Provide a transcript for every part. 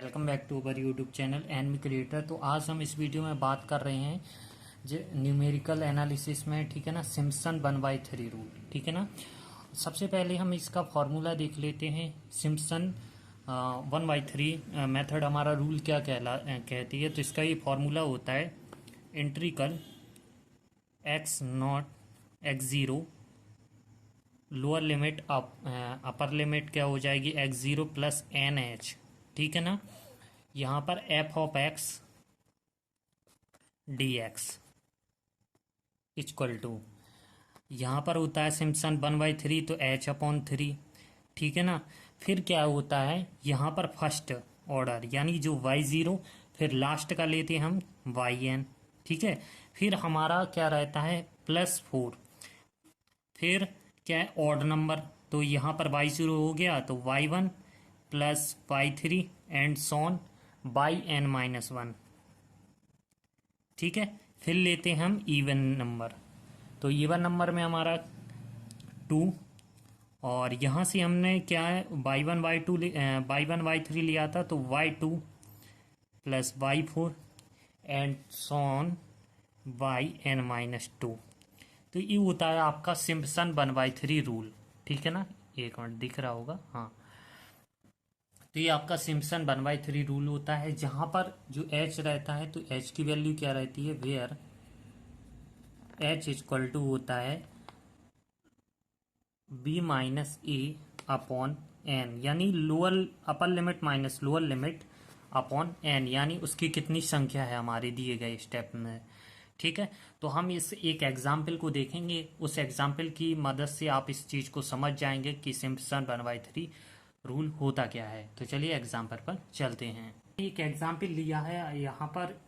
Welcome back to our YouTube channel enemy creator. तो आज हम इस वीडियो में बात कर रहे हैं जो न्यूमेरिकल एनालिसिस में, ठीक है ना, सिम्पसन 1/3 रूल, ठीक है ना। सबसे पहले हम इसका फॉर्मूला देख लेते हैं। सिम्पसन 1/3 मेथड हमारा रूल क्या कहती है। तो इसका ये फॉर्मूला होता है इंट्रीकल x0 lower limit upper limit क्या हो जाएगी x0 प्लस NH, ठीक है ना। यहाँ पर f of x dx equal to, यहाँ पर होता है सिम्पसन 1/3 तो h/3, ठीक है ना। फिर क्या होता है यहाँ पर फर्स्ट ऑर्डर यानी जो y0, फिर लास्ट का लेते हैं हम yn, ठीक है। फिर हमारा क्या रहता है +4, फिर क्या है ऑड नंबर, तो यहाँ पर y0 हो गया तो y1 plus y3 and sworn by n-1, ठीक है। फिर लेते हैं हम इवन नंबर, तो इवन नंबर में हमारा 2, और यहाँ से हमने क्या है y1 y3 लिया था तो y2 plus y4 and sworn by n-2। तो ये होता है आपका सिम्पसन 1/3 रूल, ठीक है ना। एक मिनट दिख रहा होगा, हाँ। तो ये आपका सिम्पसन 1/3 रूल होता है, जहां पर जो h रहता है तो h की वैल्यू क्या रहती है, वेयर h इक्वल टू होता है b-a/n, यानी lower upper limit minus lower limit upon n, यानी उसकी कितनी संख्या है हमारे दिए गए स्टेप में, ठीक है। तो हम इस एक एग्जाम्पल को देखेंगे, उस एग्जाम्पल की मदद से आप इस चीज को समझ जाएंगे कि सिम्पसन 1/3 रूल होता क्या है। तो चलिए एग्जाम्पल पर चलते हैं। एक एग्जाम्पल लिया है यहाँ पर,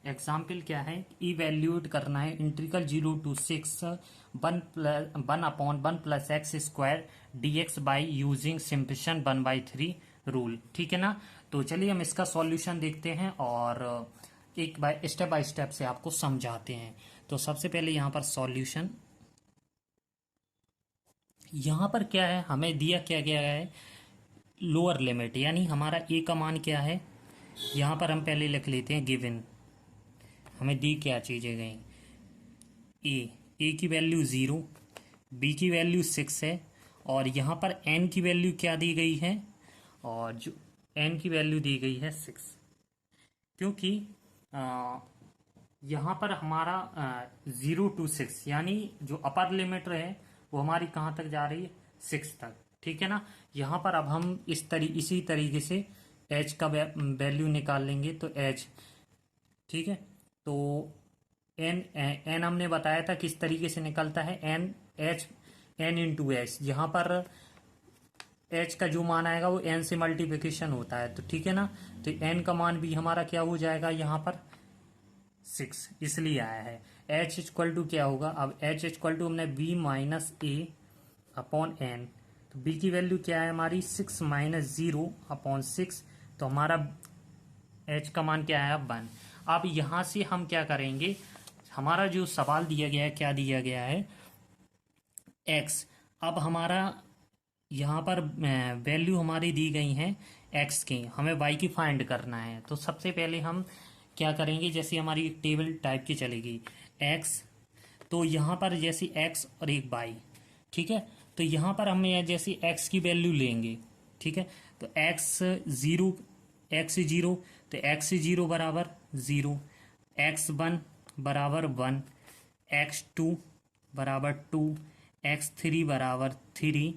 एग्जाम्पल क्या है, इवेल्यूएट करना है integral 0 to 6 1/1 plus x square dx by using Simpson 1/3 rule, ठीक है ना। तो चलिए हम इसका सॉल्यूशन देखते हैं और एक बाय स्टेप से आपको समझाते हैं। तो सबसे पहले यहाँ पर सॉल्यूशन, यहाँ पर क्या है हमें दिया क्या गया है लोअर लिमिट, यानी हमारा ए का मान क्या है, यहाँ पर हम पहले लिख लेते हैं गिवन, हमें दी क्या चीजें गई, ए की वैल्यू 0, बी की वैल्यू 6 है, और यहाँ पर एन की वैल्यू क्या दी गई है, और जो एन की वैल्यू दी गई है 6, क्योंकि यहाँ पर हमारा 0 to 6 यानी जो अपर लिमिट है वो हमारी कहाँ तक जा रही है 6 तक, ठीक है ना। यहाँ पर अब हम इसी तरीके से h का वैल्यू निकाल लेंगे, तो h, ठीक है। तो n हमने बताया था किस तरीके से निकलता है, n इंटू एच, यहाँ पर h का जो मान आएगा वो n से मल्टीप्लिकेशन होता है, तो ठीक है ना। तो n का मान भी हमारा क्या हो जाएगा यहाँ पर 6, इसलिए आया है। h इक्वल टू क्या होगा, अब h इक्वल टू हमने b-a/n, तो b की वैल्यू क्या है हमारी 6 - 0/6, तो हमारा h का मान क्या है 1। अब यहां से हम क्या करेंगे, हमारा जो सवाल दिया गया है क्या दिया गया है x, अब हमारा यहाँ पर वैल्यू हमारी दी गई है x की, हमें y की फाइंड करना है। तो सबसे पहले हम क्या करेंगे, जैसे हमारी एक टेबल टाइप की चलेगी x, तो यहाँ पर जैसे x और एक y, ठीक है। तो यहाँ पर हम जैसे x की वैल्यू लेंगे, ठीक है। तो x0 तो x0 बराबर 0, x1 बराबर 1, x2 बराबर 2, x3 बराबर 3,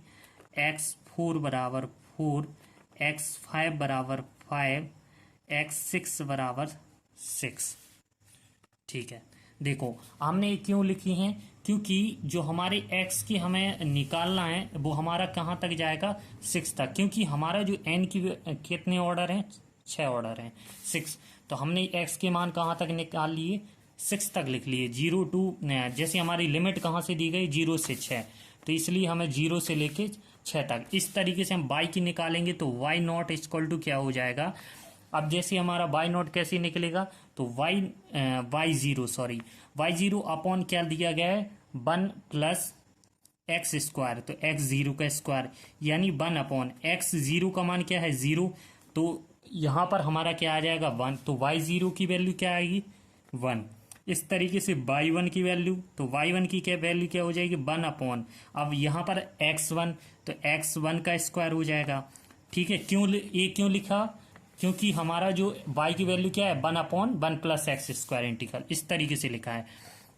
x4 बराबर 4, x5 बराबर 5, x6 बराबर 6, ठीक है। देखो हमने ये क्यों लिखी हैं, क्योंकि जो हमारे x की हमें निकालना है वो हमारा कहाँ तक जाएगा 6 तक, क्योंकि हमारा जो n की कितने ऑर्डर हैं 6 ऑर्डर हैं 6, तो हमने x के मान कहाँ तक निकाल लिए 6 तक लिख लिए। 0 to, जैसे हमारी लिमिट कहाँ से दी गई 0 से 6, तो इसलिए हमें 0 से लेके 6 तक, इस तरीके से हम y की निकालेंगे तो y0 इक्वल टू क्या हो जाएगा। अब जैसे हमारा y0 कैसे निकलेगा, तो y0 अपॉन क्या दिया गया है 1 प्लस एक्स स्क्वायर, तो x0 का स्क्वायर यानी 1/x0 का मान क्या है 0, तो यहाँ पर हमारा क्या आ जाएगा 1, तो y0 की वैल्यू क्या आएगी 1। इस तरीके से y1 की वैल्यू, तो y1 की क्या वैल्यू क्या हो जाएगी 1 अपॉन, अब यहाँ पर x1, तो x1 का स्क्वायर हो जाएगा। ठीक है, ये क्यों लिखा, क्योंकि हमारा जो y की वैल्यू क्या है 1 upon 1 plus x square integral, इस तरीके से लिखा है।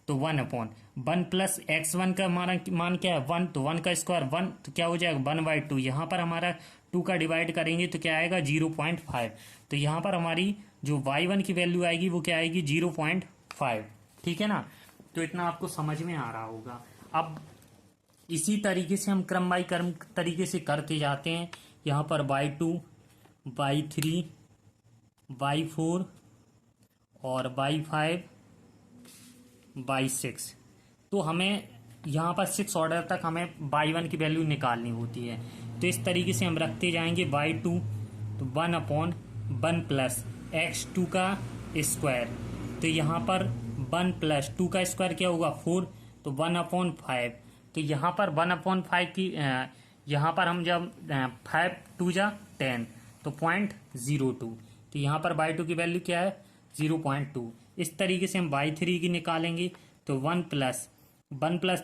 तो 1 अपॉन 1 प्लस x1 का हमारा मान क्या है 1, तो 1 का स्क्वायर 1, तो क्या हो जाएगा 1/2। यहाँ पर हमारा 2 का डिवाइड करेंगे तो क्या आएगा 0.5। तो यहाँ पर हमारी जो y1 की वैल्यू आएगी वो क्या आएगी 0.5। ठीक है ना, तो इतना आपको समझ में आ रहा होगा। अब इसी तरीके से हम क्रम बाई क्रम तरीके से करते जाते हैं। यहाँ पर y2, y3, y4 और y5, y6। तो हमें यहाँ पर 6 ऑर्डर तक हमें y1 की वैल्यू निकालनी होती है। तो इस तरीके से हम रखते जाएंगे y2, तो 1 अपॉन 1 प्लस x2 का स्क्वायर, तो यहाँ पर 1 प्लस 2 का स्क्वायर क्या होगा 4, तो 1 अपॉन 5। तो यहाँ पर 1 अपॉन 5 की यहाँ पर हम जब 5 2 जा 10, तो 0.02। तो यहाँ पर y2 की वैल्यू क्या है 0.2। इस तरीके से हम y3 की निकालेंगे, तो 1 प्लस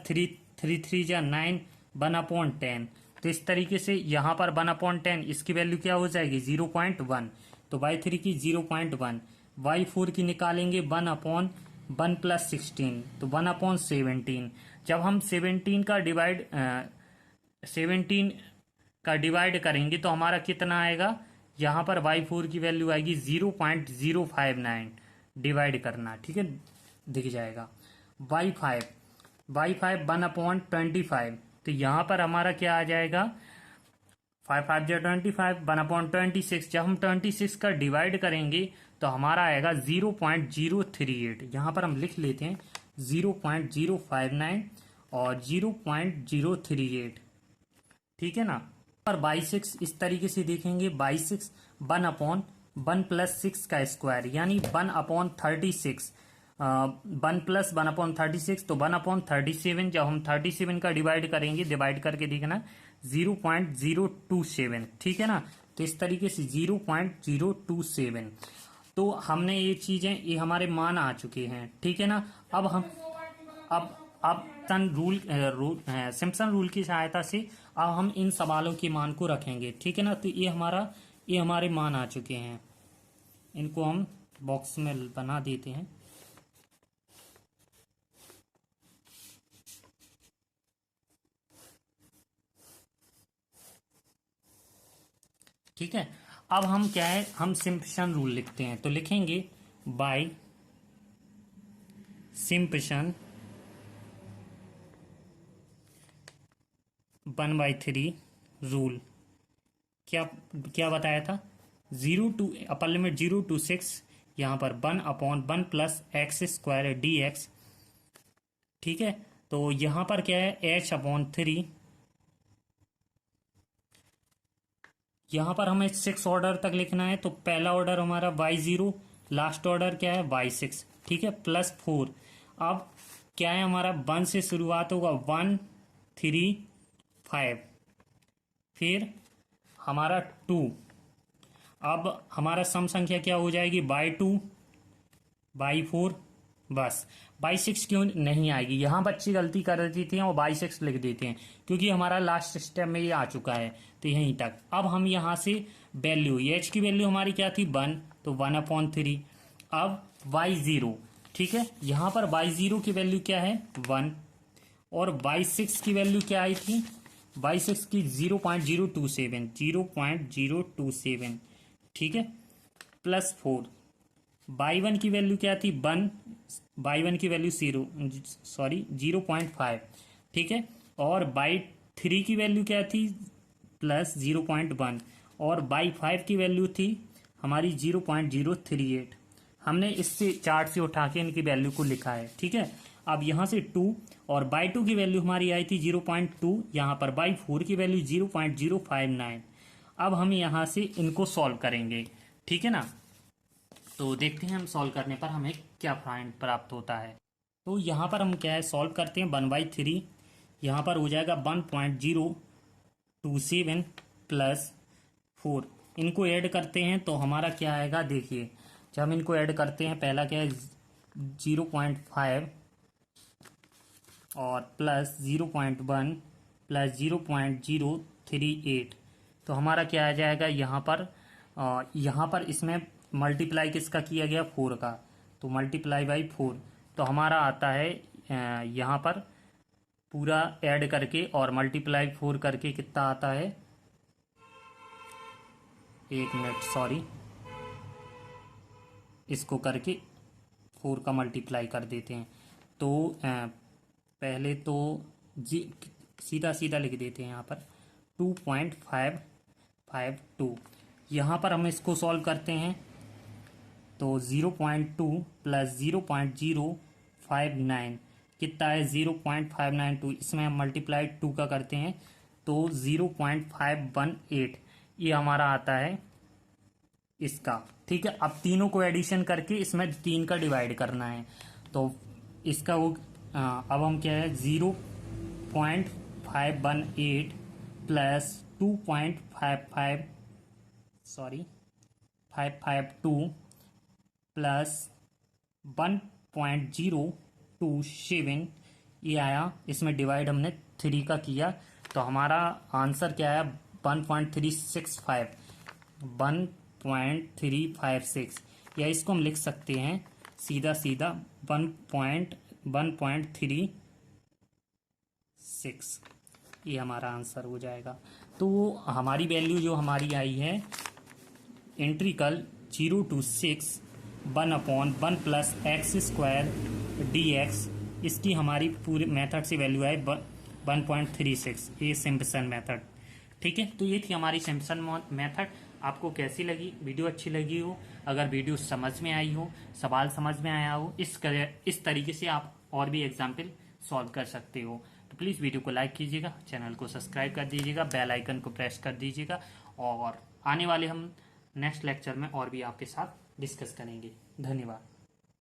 3 3 जा 9, 1 अपॉन 10। तो इस तरीके से यहाँ पर 1 अपॉन 10 इसकी वैल्यू क्या हो जाएगी 0.1, तो y3 की 0.1। y4 की निकालेंगे 1 अपॉन 1 प्लस 16, तो 1 अपॉन 17। जब हम 17 का डिवाइड करेंगे तो हमारा कितना आएगा, यहाँ पर y4 की वैल्यू आएगी 0.059, डिवाइड करना, ठीक है, दिख जाएगा। y5 1 अपॉन 25, तो यहाँ पर हमारा क्या आ जाएगा 5 5 जो 25, 1 अपॉन 26। जब हम 26 का डिवाइड करेंगे तो हमारा आएगा 0.038। यहाँ पर हम लिख लेते हैं 0.059 और 0.038। ठीक है ना। पर 22 इस तरीके से देखेंगे, 22 1 अपॉन 1 प्लस 6 का स्क्वायर, यानी 1 अपॉन 36, 1 प्लस 1 अपॉन 36, तो 1 अपॉन 37। जब हम 37 का डिवाइड करेंगे, डिवाइड करके देखना 0.027। ठीक है ना, तो इस तरीके से 0.027। तो हमने ये चीजें, ये हमारे मान आ चुके हैं। ठीक है ना, अब हम अब सिम्पसन रूल की सहायता से अब हम इन सवालों के मान को रखेंगे। ठीक है ना, तो ये हमारे मान आ चुके हैं, इनको हम बॉक्स में बना देते हैं। ठीक है, अब हम क्या है, हम सिम्पसन रूल लिखते हैं, तो लिखेंगे बाय सिम्पसन 1/3 रूल। क्या क्या बताया था, 0 टू अपर लिमिट 0 to 6, यहाँ पर 1 upon 1 plus x square dx। ठीक है, तो यहाँ पर क्या है h अपॉन 3। यहाँ पर हमें 6 ऑर्डर तक लिखना है, तो पहला ऑर्डर हमारा y0, लास्ट ऑर्डर क्या है y6। ठीक है, प्लस 4। अब क्या है हमारा 1 से शुरुआत होगा, 1 3 5, फिर हमारा 2। अब हमारा सम संख्या क्या हो जाएगी y2 y4, बस y6 क्यों नहीं आएगी, यहाँ बच्चे गलती कर देते हैं और y6 लिख देते हैं, क्योंकि हमारा लास्ट स्टेप में ये आ चुका है, तो यहीं तक। अब हम यहाँ से वैल्यू, h की वैल्यू हमारी क्या थी 1, तो 1/3। अब y0, ठीक है, यहाँ पर y0 की वैल्यू क्या है 1, और y6 की वैल्यू क्या आई थी, y6 की 0.027। ठीक है, प्लस 4। y1 की वैल्यू क्या थी 1, y1 की वैल्यू 0.5। ठीक है, और y3 की वैल्यू क्या थी प्लस 0.1, और y5 की वैल्यू थी हमारी 0.038। हमने इससे चार्ट से उठा के इनकी वैल्यू को लिखा है। ठीक है, अब यहाँ से 2, और y2 की वैल्यू हमारी आई थी 0.2, यहाँ पर y4 की वैल्यू 0.059। अब हम यहाँ से इनको सॉल्व करेंगे। ठीक है ना, तो देखते हैं हम सॉल्व करने पर हमें क्या फाइंड प्राप्त होता है। तो यहाँ पर हम क्या है सॉल्व करते हैं, 1/3 यहाँ पर हो जाएगा 1.027 प्लस 4 इनको ऐड करते हैं तो हमारा क्या आएगा, देखिए जब हम इनको ऐड करते हैं, पहला क्या है 0.5 और प्लस 0.1 प्लस 0.038, तो हमारा क्या आ जाएगा यहाँ पर इसमें मल्टीप्लाई किसका किया गया, 4 का, तो मल्टीप्लाई बाई 4, तो हमारा आता है यहाँ पर पूरा ऐड करके और मल्टीप्लाई 4 करके कितना आता है, 1 मिनट सॉरी, इसको करके 4 का मल्टीप्लाई कर देते हैं, तो पहले तो सीधा सीधा लिख देते हैं यहाँ पर 2.552, यहाँ पर हम इसको सॉल्व करते हैं तो 0.2 प्लस 0.059 कितना है 0.592, इसमें हम मल्टीप्लाई 2 का करते हैं तो 0.518, ये हमारा आता है इसका। ठीक है, अब तीनों को एडिशन करके इसमें 3 का डिवाइड करना है, तो इसका वो अब हम क्या है 0.518 प्लस 552 प्लस 1.027, ये आया, इसमें डिवाइड हमने 3 का किया, तो हमारा आंसर क्या है 1.356, या इसको हम लिख सकते हैं सीधा सीधा 1.36, ये हमारा आंसर हो जाएगा। तो हमारी वैल्यू जो हमारी आई है इंट्रीकल 0 to 6 1/1 plus x square dx, इसकी हमारी पूरे मेथड से वैल्यू आई 1.36, ये सिम्पसन मेथड। ठीक है, तो ये थी हमारी सिम्पसन मेथड। आपको कैसी लगी, वीडियो अच्छी लगी हो, अगर वीडियो समझ में आई हो, सवाल समझ में आया हो, इस तरीके से आप और भी एग्जाम्पल सॉल्व कर सकते हो। तो प्लीज़ वीडियो को लाइक कीजिएगा, चैनल को सब्सक्राइब कर दीजिएगा, बेल आइकन को प्रेस कर दीजिएगा, और आने वाले हम नेक्स्ट लेक्चर में और भी आपके साथ डिस्कस करेंगे। धन्यवाद।